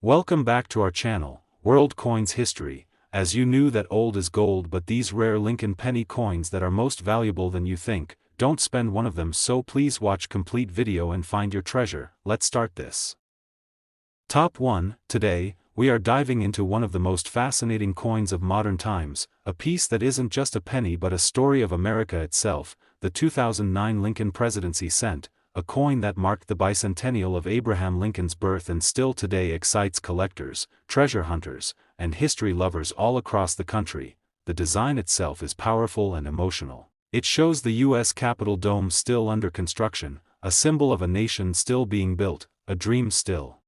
Welcome back to our channel, World Coins History. As you knew that old is gold, but these rare Lincoln penny coins that are most valuable than you think, don't spend one of them, so please watch complete video and find your treasure. Let's start this. Top 1. Today, we are diving into one of the most fascinating coins of modern times, a piece that isn't just a penny but a story of America itself, the 2009 Lincoln Presidency cent, a coin that marked the bicentennial of Abraham Lincoln's birth and still today excites collectors, treasure hunters, and history lovers all across the country. The design itself is powerful and emotional. It shows the U.S. Capitol dome still under construction, a symbol of a nation still being built, a dream still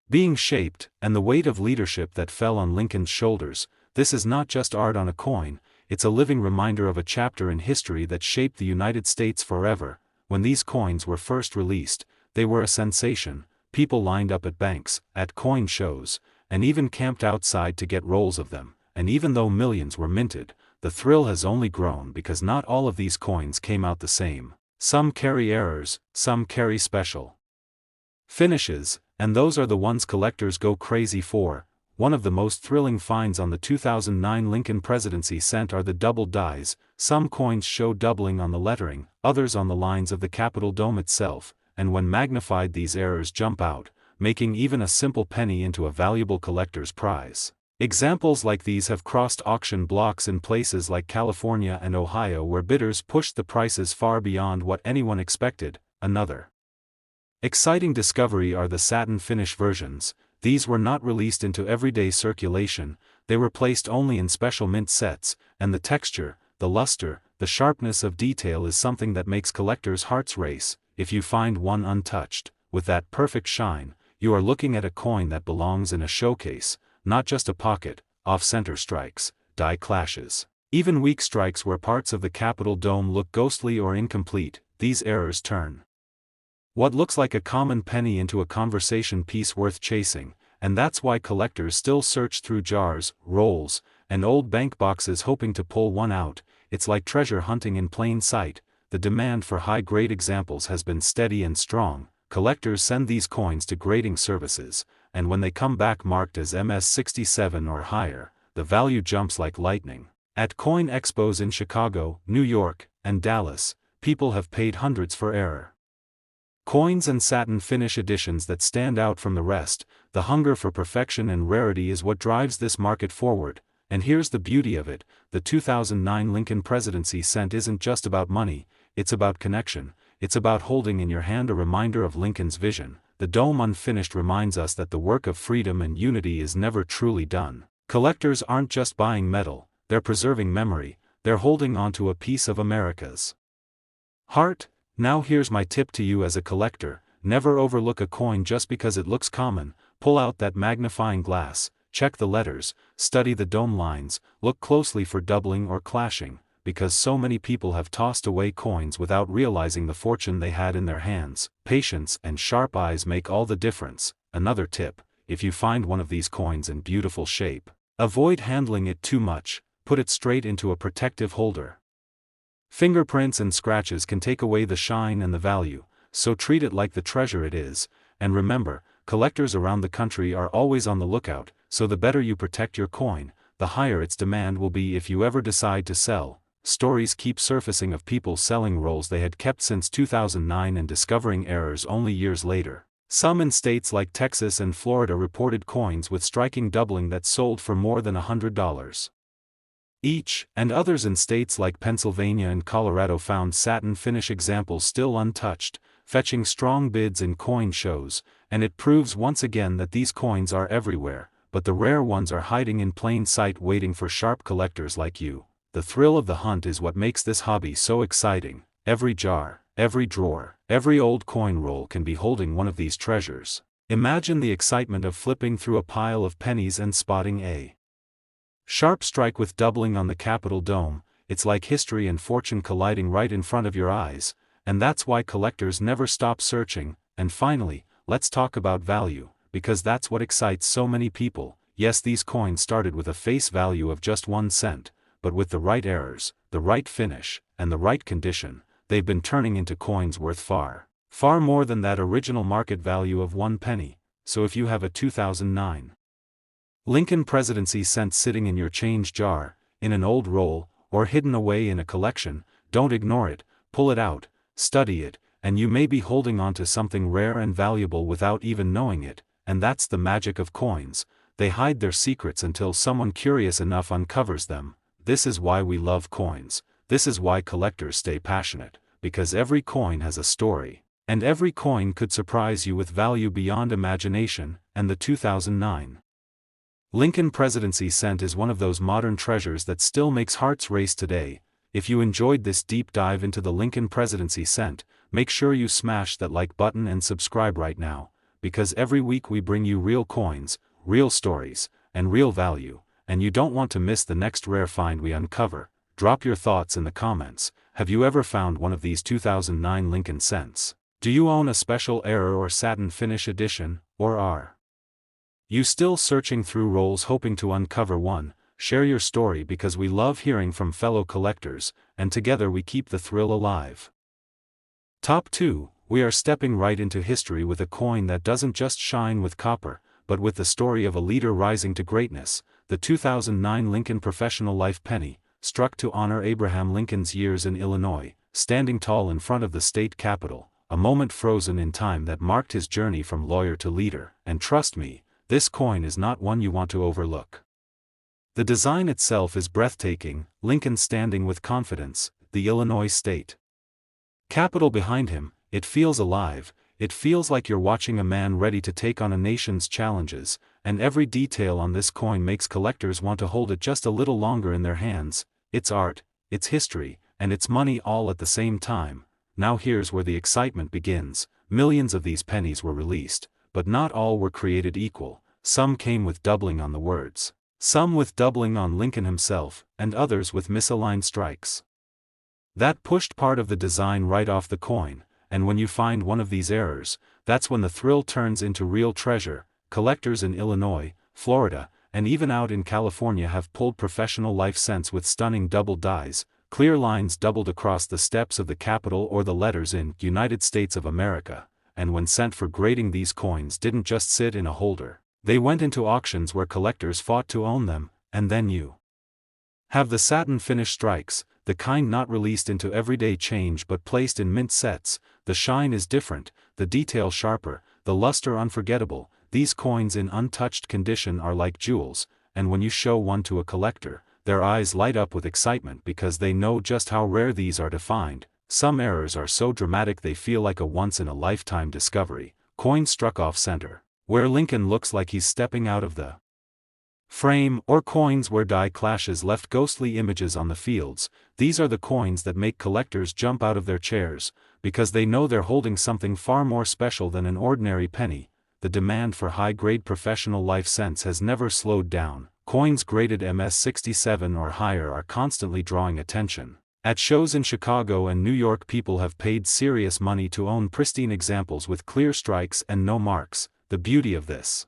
being shaped, and the weight of leadership that fell on Lincoln's shoulders. This is not just art on a coin, it's a living reminder of a chapter in history that shaped the United States forever. When these coins were first released, they were a sensation. People lined up at banks, at coin shows, and even camped outside to get rolls of them. And even though millions were minted, the thrill has only grown because not all of these coins came out the same. Some carry errors, some carry special finishes, and those are the ones collectors go crazy for. One of the most thrilling finds on the 2009 Lincoln Presidency cent are the doubled dies. Some coins show doubling on the lettering, others on the lines of the Capitol dome itself, and when magnified these errors jump out, making even a simple penny into a valuable collector's prize. Examples like these have crossed auction blocks in places like California and Ohio, where bidders pushed the prices far beyond what anyone expected. Another exciting discovery are the satin finish versions. These were not released into everyday circulation, they were placed only in special mint sets, and the texture, the luster, the sharpness of detail is something that makes collectors' hearts race. If you find one untouched, with that perfect shine, you are looking at a coin that belongs in a showcase, not just a pocket. Off-center strikes, die clashes, even weak strikes where parts of the Capitol dome look ghostly or incomplete, these errors turn what looks like a common penny into a conversation piece worth chasing, and that's why collectors still search through jars, rolls, and old bank boxes hoping to pull one out. It's like treasure hunting in plain sight. The demand for high-grade examples has been steady and strong. Collectors send these coins to grading services, and when they come back marked as MS-67 or higher, the value jumps like lightning. At coin expos in Chicago, New York, and Dallas, people have paid hundreds for error coins and satin finish editions that stand out from the rest. The hunger for perfection and rarity is what drives this market forward, and here's the beauty of it: the 2009 Lincoln Presidency cent isn't just about money, it's about connection. It's about holding in your hand a reminder of Lincoln's vision. The dome unfinished reminds us that the work of freedom and unity is never truly done. Collectors aren't just buying metal, they're preserving memory, they're holding onto a piece of America's heart. Now here's my tip to you as a collector: never overlook a coin just because it looks common. Pull out that magnifying glass, check the letters, study the dome lines, look closely for doubling or clashing, because so many people have tossed away coins without realizing the fortune they had in their hands. Patience and sharp eyes make all the difference. Another tip: if you find one of these coins in beautiful shape, avoid handling it too much, put it straight into a protective holder. Fingerprints and scratches can take away the shine and the value, so treat it like the treasure it is. And remember, collectors around the country are always on the lookout, so the better you protect your coin, the higher its demand will be if you ever decide to sell. Stories keep surfacing of people selling rolls they had kept since 2009 and discovering errors only years later. Some in states like Texas and Florida reported coins with striking doubling that sold for more than $100 each, and others in states like Pennsylvania and Colorado found satin finish examples still untouched, fetching strong bids in coin shows. And it proves once again that these coins are everywhere, but the rare ones are hiding in plain sight waiting for sharp collectors like you. The thrill of the hunt is what makes this hobby so exciting. Every jar, every drawer, every old coin roll can be holding one of these treasures. Imagine the excitement of flipping through a pile of pennies and spotting a sharp strike with doubling on the Capitol dome. It's like history and fortune colliding right in front of your eyes, and that's why collectors never stop searching. And finally, let's talk about value, because that's what excites so many people. Yes, these coins started with a face value of just 1 cent, but with the right errors, the right finish, and the right condition, they've been turning into coins worth far more than that original market value of 1 penny. so if you have a 2009 Lincoln Presidency cent sitting in your change jar, in an old roll, or hidden away in a collection, don't ignore it, pull it out, study it, and you may be holding on to something rare and valuable without even knowing it, and that's the magic of coins. They hide their secrets until someone curious enough uncovers them. This is why we love coins. This is why collectors stay passionate, because every coin has a story, and every coin could surprise you with value beyond imagination. And the 2009 Lincoln Presidency cent is one of those modern treasures that still makes hearts race today. If you enjoyed this deep dive into the Lincoln Presidency cent, make sure you smash that like button and subscribe right now, because every week we bring you real coins, real stories, and real value, and you don't want to miss the next rare find we uncover. Drop your thoughts in the comments. Have you ever found one of these 2009 Lincoln cents? Do you own a special error or satin finish edition, or are you still searching through rolls hoping to uncover one? Share your story, because we love hearing from fellow collectors, and together we keep the thrill alive. Top 2, we are stepping right into history with a coin that doesn't just shine with copper, but with the story of a leader rising to greatness. The 2009 Lincoln Professional Life Penny, struck to honor Abraham Lincoln's years in Illinois, standing tall in front of the state capitol, a moment frozen in time that marked his journey from lawyer to leader. And trust me, this coin is not one you want to overlook. The design itself is breathtaking, Lincoln standing with confidence, the Illinois state capitol behind him. It feels alive. It feels like you're watching a man ready to take on a nation's challenges, and every detail on this coin makes collectors want to hold it just a little longer in their hands. It's art, it's history, and it's money all at the same time. Now here's where the excitement begins. Millions of these pennies were released, but not all were created equal. Some came with doubling on the words, some with doubling on Lincoln himself, and others with misaligned strikes. That pushed part of the design right off the coin. And when you find one of these errors, that's when the thrill turns into real treasure. Collectors in Illinois, Florida, and even out in California have pulled professional life cents with stunning double dies, clear lines doubled across the steps of the Capitol or the letters in United States of America. And when sent for grading, these coins didn't just sit in a holder. They went into auctions where collectors fought to own them. And then you have the satin finish strikes, the kind not released into everyday change but placed in mint sets. The shine is different, the detail sharper, the luster unforgettable. These coins in untouched condition are like jewels, and when you show one to a collector, their eyes light up with excitement because they know just how rare these are to find. Some errors are so dramatic they feel like a once-in-a-lifetime discovery. Coin struck off center, where Lincoln looks like he's stepping out of the frame, or coins where die clashes left ghostly images on the fields. These are the coins that make collectors jump out of their chairs, because they know they're holding something far more special than an ordinary penny. The demand for high-grade professional life cents has never slowed down. Coins graded MS-67 or higher are constantly drawing attention. At shows in Chicago and New York, people have paid serious money to own pristine examples with clear strikes and no marks. The beauty of this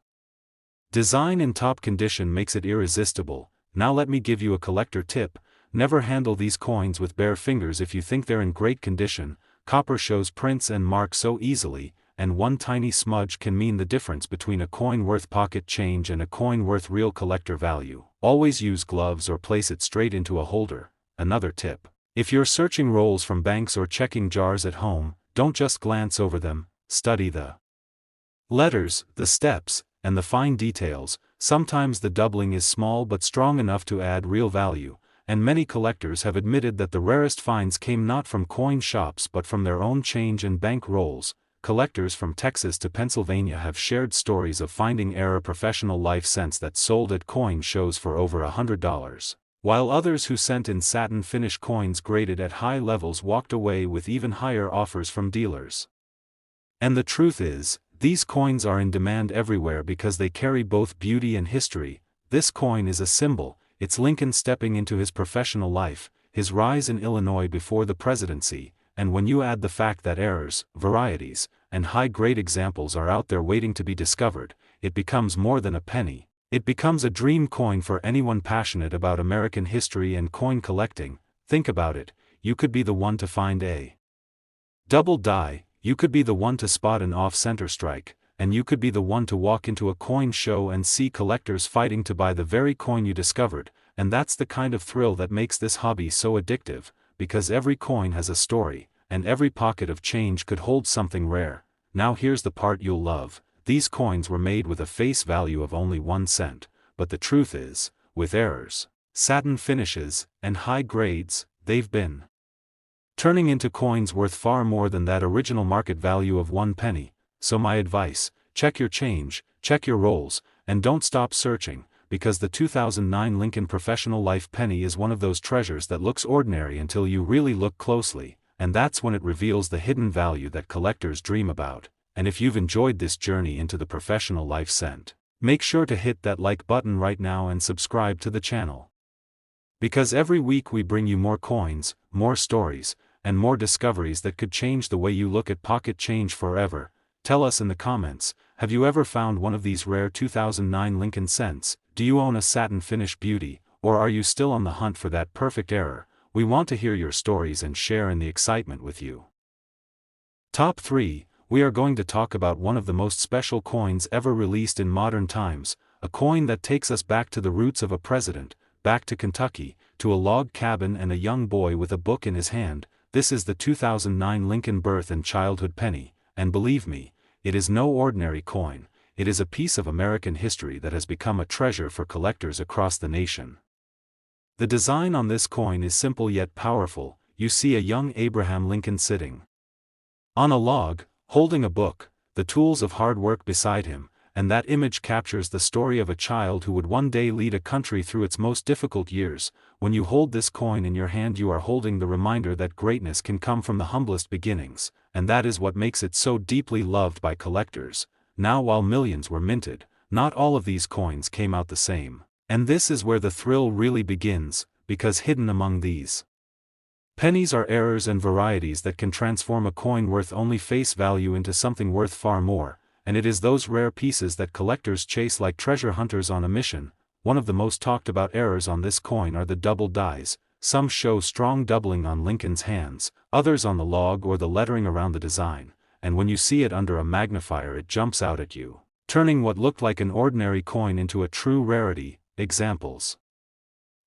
design in top condition makes it irresistible. Now let me give you a collector tip. Never handle these coins with bare fingers if you think they're in great condition. Copper shows prints and marks so easily, and one tiny smudge can mean the difference between a coin worth pocket change and a coin worth real collector value. Always use gloves or place it straight into a holder. Another tip: if you're searching rolls from banks or checking jars at home, don't just glance over them, study the letters, the steps, and the fine details. Sometimes the doubling is small but strong enough to add real value, and many collectors have admitted that the rarest finds came not from coin shops but from their own change and bank rolls. Collectors from Texas to Pennsylvania have shared stories of finding era professional life cents that sold at coin shows for over $100, while others who sent in satin finish coins graded at high levels walked away with even higher offers from dealers. And the truth is, these coins are in demand everywhere because they carry both beauty and history. This coin is a symbol. It's Lincoln stepping into his professional life, his rise in Illinois before the presidency, and when you add the fact that errors, varieties, and high-grade examples are out there waiting to be discovered, it becomes more than a penny. It becomes a dream coin for anyone passionate about American history and coin collecting. Think about it, you could be the one to find a double die. You could be the one to spot an off-center strike, and you could be the one to walk into a coin show and see collectors fighting to buy the very coin you discovered, and that's the kind of thrill that makes this hobby so addictive, because every coin has a story, and every pocket of change could hold something rare. Now here's the part you'll love. These coins were made with a face value of only 1 cent, but the truth is, with errors, satin finishes, and high grades, they've been turning into coins worth far more than that original market value of 1 penny. So my advice, check your change, check your rolls, and don't stop searching, because the 2009 Lincoln Professional Life penny is one of those treasures that looks ordinary until you really look closely, and that's when it reveals the hidden value that collectors dream about. And if you've enjoyed this journey into the professional life cent, make sure to hit that like button right now and subscribe to the channel. Because every week we bring you more coins, more stories, and more discoveries that could change the way you look at pocket change forever. Tell us in the comments, have you ever found one of these rare 2009 Lincoln cents? Do you own a satin finish beauty, or are you still on the hunt for that perfect error? We want to hear your stories and share in the excitement with you. Top 3. We are going to talk about one of the most special coins ever released in modern times, a coin that takes us back to the roots of a president, back to Kentucky, to a log cabin and a young boy with a book in his hand. This is the 2009 Lincoln Birth and Childhood Penny, and believe me, it is no ordinary coin. It is a piece of American history that has become a treasure for collectors across the nation. The design on this coin is simple yet powerful. You see a young Abraham Lincoln sitting on a log, holding a book, the tools of hard work beside him, and that image captures the story of a child who would one day lead a country through its most difficult years. When you hold this coin in your hand, you are holding the reminder that greatness can come from the humblest beginnings, and that is what makes it so deeply loved by collectors. Now, while millions were minted, not all of these coins came out the same. And this is where the thrill really begins, because hidden among these pennies are errors and varieties that can transform a coin worth only face value into something worth far more. And it is those rare pieces that collectors chase like treasure hunters on a mission. One of the most talked about errors on this coin are the double dies. Some show strong doubling on Lincoln's hands, others on the log or the lettering around the design, and when you see it under a magnifier it jumps out at you, turning what looked like an ordinary coin into a true rarity. Examples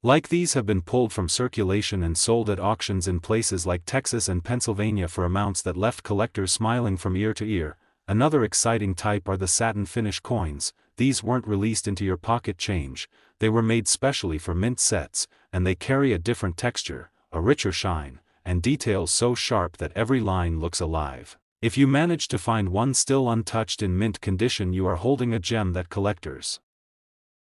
like these have been pulled from circulation and sold at auctions in places like Texas and Pennsylvania for amounts that left collectors smiling from ear to ear. Another exciting type are the satin finish coins. These weren't released into your pocket change, they were made specially for mint sets, and they carry a different texture, a richer shine, and details so sharp that every line looks alive. If you manage to find one still untouched in mint condition, you are holding a gem that collectors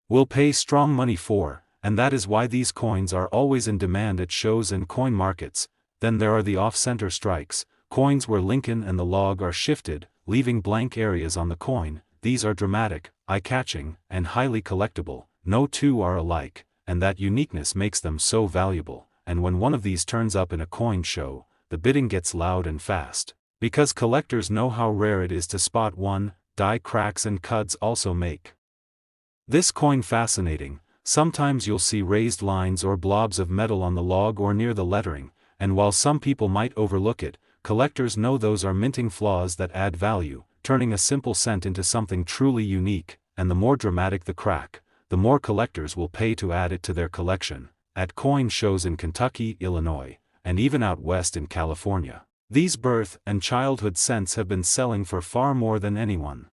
will pay strong money for, and that is why these coins are always in demand at shows and coin markets. Then there are the off-center strikes, coins where Lincoln and the log are shifted, leaving blank areas on the coin. These are dramatic, eye-catching, and highly collectible. No two are alike, and that uniqueness makes them so valuable. And when one of these turns up in a coin show, the bidding gets loud and fast, because collectors know how rare it is to spot one. Die cracks and cuts also make this coin fascinating. Sometimes you'll see raised lines or blobs of metal on the log or near the lettering, and while some people might overlook it, collectors know those are minting flaws that add value, turning a simple cent into something truly unique. And the more dramatic the crack, the more collectors will pay to add it to their collection. At coin shows in Kentucky, Illinois, and even out west in California, these birth and childhood cents have been selling for far more than anyone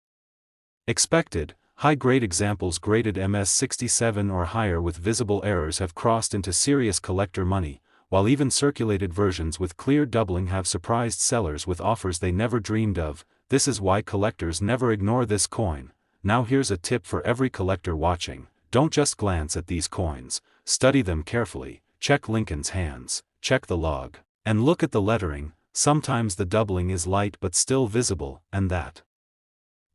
expected. High-grade examples graded MS-67 or higher with visible errors have crossed into serious collector money, while even circulated versions with clear doubling have surprised sellers with offers they never dreamed of. This is why collectors never ignore this coin. Now here's a tip for every collector watching: don't just glance at these coins, study them carefully, check Lincoln's hands, check the log, and look at the lettering. Sometimes the doubling is light but still visible, and that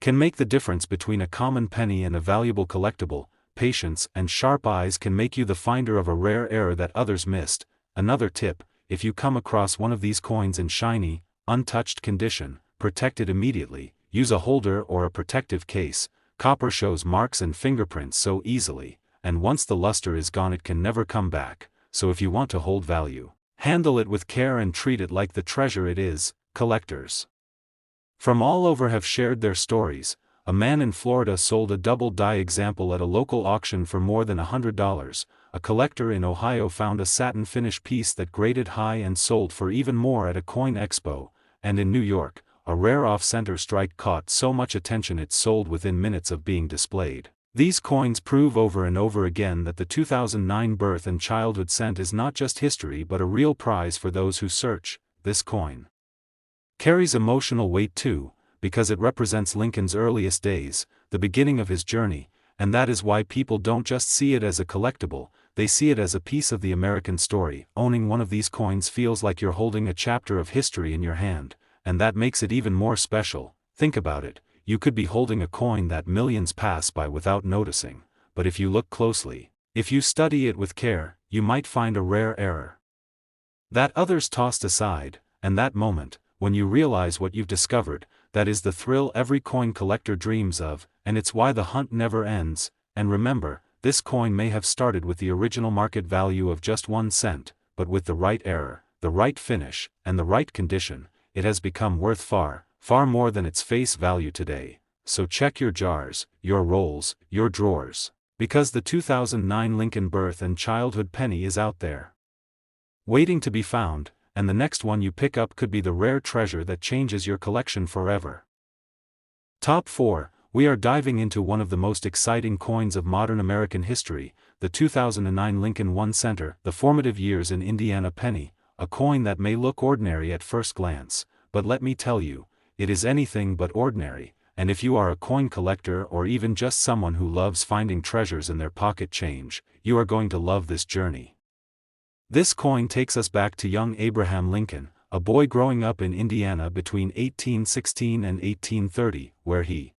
can make the difference between a common penny and a valuable collectible. Patience and sharp eyes can make you the finder of a rare error that others missed. Another tip: if you come across one of these coins in shiny, untouched condition, protect it immediately. Use a holder or a protective case. Copper shows marks and fingerprints so easily, and once the luster is gone it can never come back. So if you want to hold value, handle it with care and treat it like the treasure it is. Collectors from all over have shared their stories, A man in Florida sold a double die example at a local auction for more than $100. A collector in Ohio found a satin finish piece that graded high and sold for even more at a coin expo, and in New York, a rare off-center strike caught so much attention it sold within minutes of being displayed. These coins prove over and over again that the 2009 birth and childhood cent is not just history but a real prize for those who search. This coin carries emotional weight too, because it represents Lincoln's earliest days, the beginning of his journey, and that is why people don't just see it as a collectible, they see it as a piece of the American story. Owning one of these coins feels like you're holding a chapter of history in your hand, and that makes it even more special. Think about it, you could be holding a coin that millions pass by without noticing, but if you look closely, if you study it with care, you might find a rare error that others tossed aside, and that moment, when you realize what you've discovered, that is the thrill every coin collector dreams of, and it's why the hunt never ends. And remember, this coin may have started with the original market value of just 1 cent, but with the right error, the right finish, and the right condition, it has become worth far, far more than its face value today. So check your jars, your rolls, your drawers, because the 2009 Lincoln birth and childhood penny is out there, waiting to be found, and the next one you pick up could be the rare treasure that changes your collection forever. Top 4. We are diving into one of the most exciting coins of modern American history, the 2009 Lincoln 1 center, the Formative Years in Indiana penny, a coin that may look ordinary at first glance, but let me tell you, it is anything but ordinary, and if you are a coin collector or even just someone who loves finding treasures in their pocket change, you are going to love this journey. This coin takes us back to young Abraham Lincoln, a boy growing up in Indiana between 1816 and 1830, where he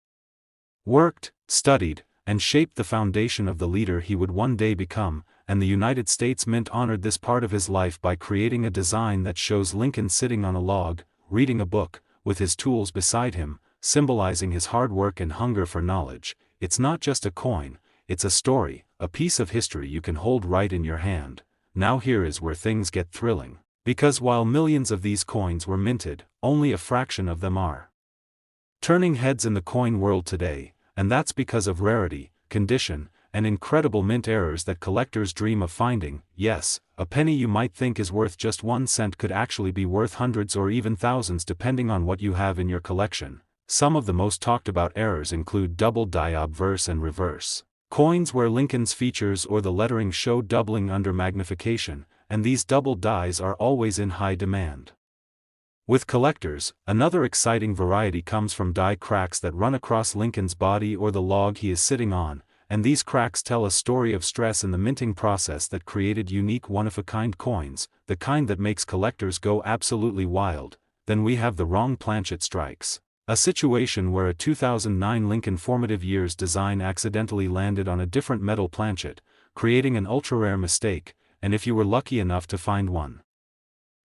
worked, studied, and shaped the foundation of the leader he would one day become, and the United States Mint honored this part of his life by creating a design that shows Lincoln sitting on a log, reading a book, with his tools beside him, symbolizing his hard work and hunger for knowledge. It's not just a coin, it's a story, a piece of history you can hold right in your hand. Now here is where things get thrilling, because while millions of these coins were minted, only a fraction of them are turning heads in the coin world today, and that's because of rarity, condition, and incredible mint errors that collectors dream of finding. Yes, a penny you might think is worth just 1 cent could actually be worth hundreds or even thousands depending on what you have in your collection. Some of the most talked about errors include double die obverse and reverse coins where Lincoln's features or the lettering show doubling under magnification, and these double dies are always in high demand. With collectors, another exciting variety comes from die cracks that run across Lincoln's body or the log he is sitting on, and these cracks tell a story of stress in the minting process that created unique one-of-a-kind coins, the kind that makes collectors go absolutely wild. Then we have the wrong planchet strikes, a situation where a 2009 Lincoln Formative Years design accidentally landed on a different metal planchet, creating an ultra-rare mistake, and if you were lucky enough to find one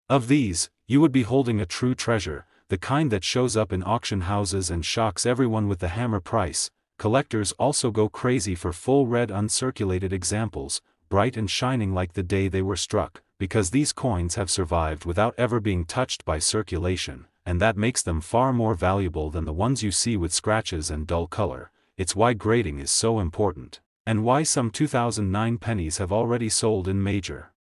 of these, you would be holding a true treasure, the kind that shows up in auction houses and shocks everyone with the hammer price. Collectors also go crazy for full red uncirculated examples, bright and shining like the day they were struck, because these coins have survived without ever being touched by circulation, and that makes them far more valuable than the ones you see with scratches and dull color. It's why grading is so important, and why some 2009 pennies have already sold in major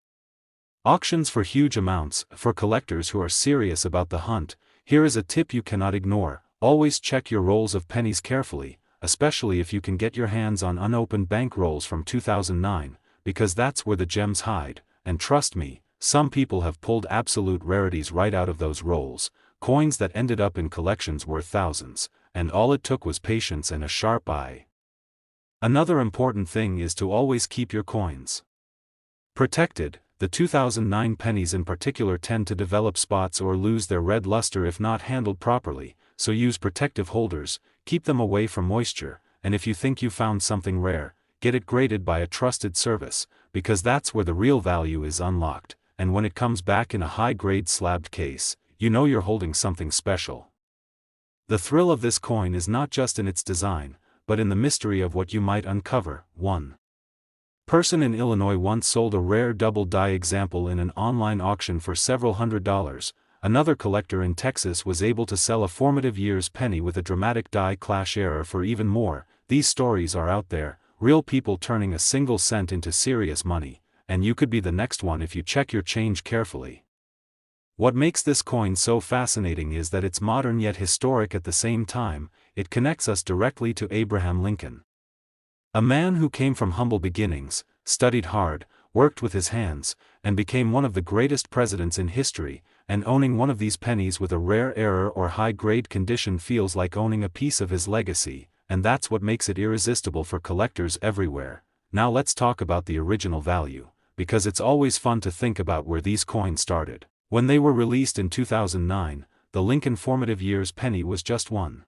auctions for huge amounts. For collectors who are serious about the hunt, here is a tip you cannot ignore: always check your rolls of pennies carefully, especially if you can get your hands on unopened bank rolls from 2009, because that's where the gems hide. And trust me, some people have pulled absolute rarities right out of those rolls, coins that ended up in collections worth thousands, and all it took was patience and a sharp eye. Another important thing is to always keep your coins protected. The 2009 pennies in particular tend to develop spots or lose their red luster if not handled properly, so use protective holders, keep them away from moisture, and if you think you found something rare, get it graded by a trusted service, because that's where the real value is unlocked, and when it comes back in a high-grade slabbed case, you know you're holding something special. The thrill of this coin is not just in its design, but in the mystery of what you might uncover. One person in Illinois once sold a rare double die example in an online auction for several $100s. another collector in Texas was able to sell a Formative Years penny with a dramatic die clash error for even more. These stories are out there, real people turning a single cent into serious money, and you could be the next one if you check your change carefully. What makes this coin so fascinating is that it's modern yet historic at the same time. It connects us directly to Abraham Lincoln. A man who came from humble beginnings, studied hard, worked with his hands, and became one of the greatest presidents in history, and owning one of these pennies with a rare error or high-grade condition feels like owning a piece of his legacy, and that's what makes it irresistible for collectors everywhere. Now let's talk about the original value, because it's always fun to think about where these coins started. When they were released in 2009, the Lincoln Formative Years penny was just 1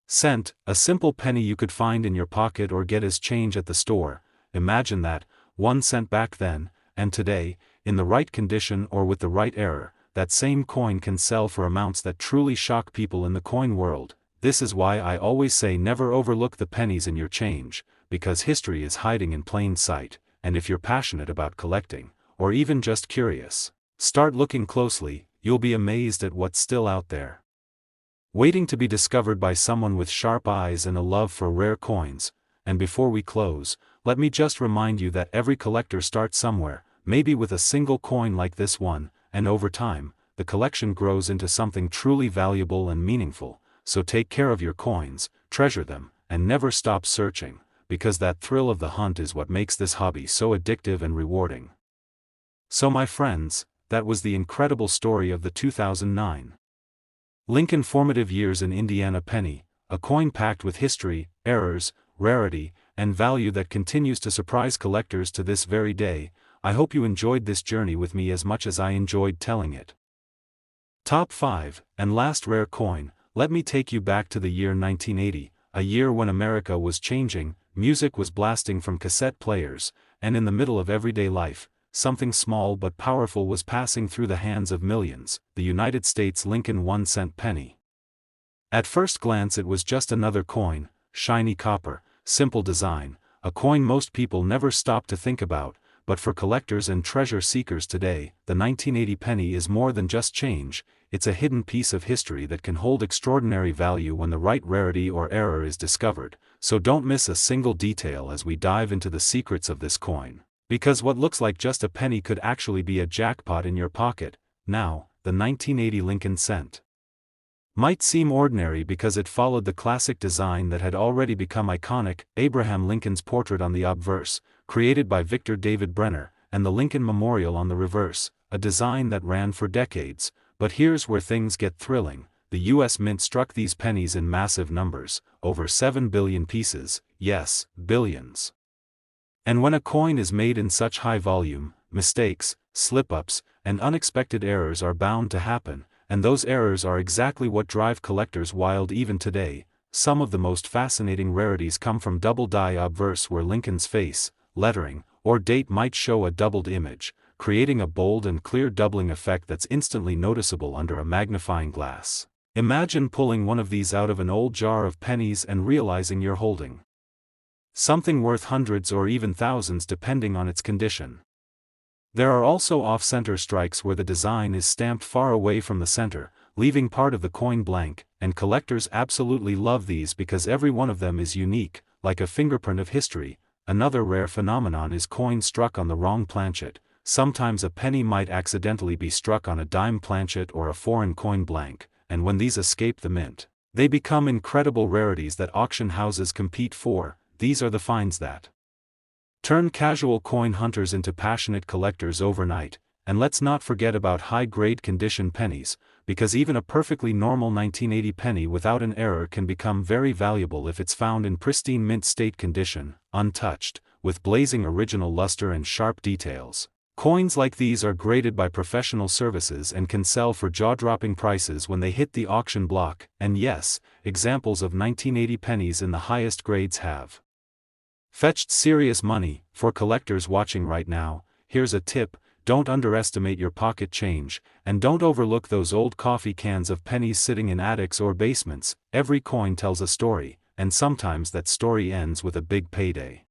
cent, a simple penny you could find in your pocket or get as change at the store. Imagine that, 1 cent back then, and today, in the right condition or with the right error, that same coin can sell for amounts that truly shock people in the coin world. This is why I always say never overlook the pennies in your change, because history is hiding in plain sight, and if you're passionate about collecting, or even just curious, start looking closely. You'll be amazed at what's still out there, waiting to be discovered by someone with sharp eyes and a love for rare coins. And before we close, let me just remind you that every collector starts somewhere, maybe with a single coin like this one, and over time, the collection grows into something truly valuable and meaningful. So take care of your coins, treasure them, and never stop searching, because that thrill of the hunt is what makes this hobby so addictive and rewarding. So my friends, that was the incredible story of the 2009 Lincoln Formative Years in Indiana penny, a coin packed with history, errors, rarity, and value that continues to surprise collectors to this very day. I hope you enjoyed this journey with me as much as I enjoyed telling it. Top 5, and last rare coin. Let me take you back to the year 1980, a year when America was changing, music was blasting from cassette players, and in the middle of everyday life, something small but powerful was passing through the hands of millions: the United States Lincoln 1-cent penny. At first glance it was just another coin, shiny copper, simple design, a coin most people never stop to think about, but for collectors and treasure seekers today, the 1980 penny is more than just change. It's a hidden piece of history that can hold extraordinary value when the right rarity or error is discovered. So don't miss a single detail as we dive into the secrets of this coin, because what looks like just a penny could actually be a jackpot in your pocket. Now, the 1980 Lincoln cent might seem ordinary because it followed the classic design that had already become iconic: Abraham Lincoln's portrait on the obverse, created by Victor David Brenner, and the Lincoln Memorial on the reverse, a design that ran for decades. But here's where things get thrilling. The US Mint struck these pennies in massive numbers, over 7 billion pieces, yes, billions. And when a coin is made in such high volume, mistakes, slip-ups, and unexpected errors are bound to happen, and those errors are exactly what drive collectors wild even today. Some of the most fascinating rarities come from double die obverse, where Lincoln's face, lettering, or date might show a doubled image, creating a bold and clear doubling effect that's instantly noticeable under a magnifying glass. Imagine pulling one of these out of an old jar of pennies and realizing you're holding something worth hundreds or even thousands depending on its condition. There are also off-center strikes where the design is stamped far away from the center, leaving part of the coin blank, and collectors absolutely love these because every one of them is unique, like a fingerprint of history. Another rare phenomenon is coins struck on the wrong planchet. Sometimes a penny might accidentally be struck on a dime planchet or a foreign coin blank, and when these escape the mint, they become incredible rarities that auction houses compete for. These are the finds that turn casual coin hunters into passionate collectors overnight. And let's not forget about high-grade condition pennies, because even a perfectly normal 1980 penny without an error can become very valuable if it's found in pristine mint state condition, untouched, with blazing original luster and sharp details. Coins like these are graded by professional services and can sell for jaw-dropping prices when they hit the auction block. And yes, examples of 1980 pennies in the highest grades have fetched serious money. For collectors watching right now, here's a tip: don't underestimate your pocket change, and don't overlook those old coffee cans of pennies sitting in attics or basements. Every coin tells a story, and sometimes that story ends with a big payday.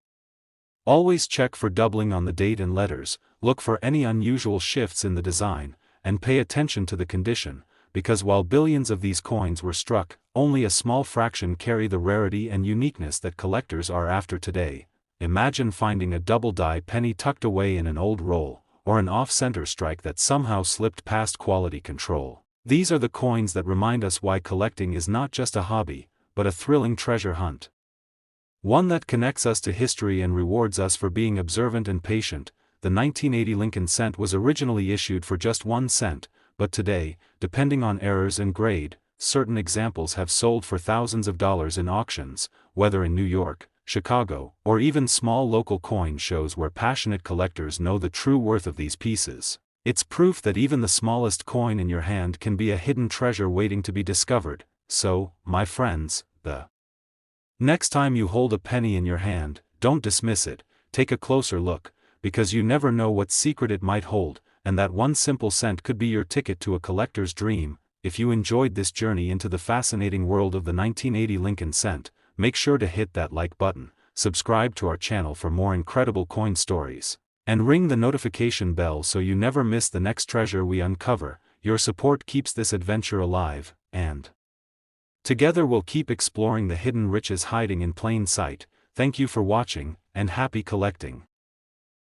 Always check for doubling on the date and letters, look for any unusual shifts in the design, and pay attention to the condition, because while billions of these coins were struck, only a small fraction carry the rarity and uniqueness that collectors are after today. Imagine finding a double-die penny tucked away in an old roll, or an off-center strike that somehow slipped past quality control. These are the coins that remind us why collecting is not just a hobby, but a thrilling treasure hunt. One that connects us to history and rewards us for being observant and patient. The 1980 Lincoln cent was originally issued for just 1 cent, but today, depending on errors and grade, certain examples have sold for thousands of dollars in auctions, whether in New York, Chicago, or even small local coin shows where passionate collectors know the true worth of these pieces. It's proof that even the smallest coin in your hand can be a hidden treasure waiting to be discovered. So, my friends, the next time you hold a penny in your hand, don't dismiss it, take a closer look, because you never know what secret it might hold, and that one simple cent could be your ticket to a collector's dream. If you enjoyed this journey into the fascinating world of the 1980 Lincoln cent, make sure to hit that like button, subscribe to our channel for more incredible coin stories, and ring the notification bell so you never miss the next treasure we uncover. Your support keeps this adventure alive, and together we'll keep exploring the hidden riches hiding in plain sight. Thank you for watching, and happy collecting.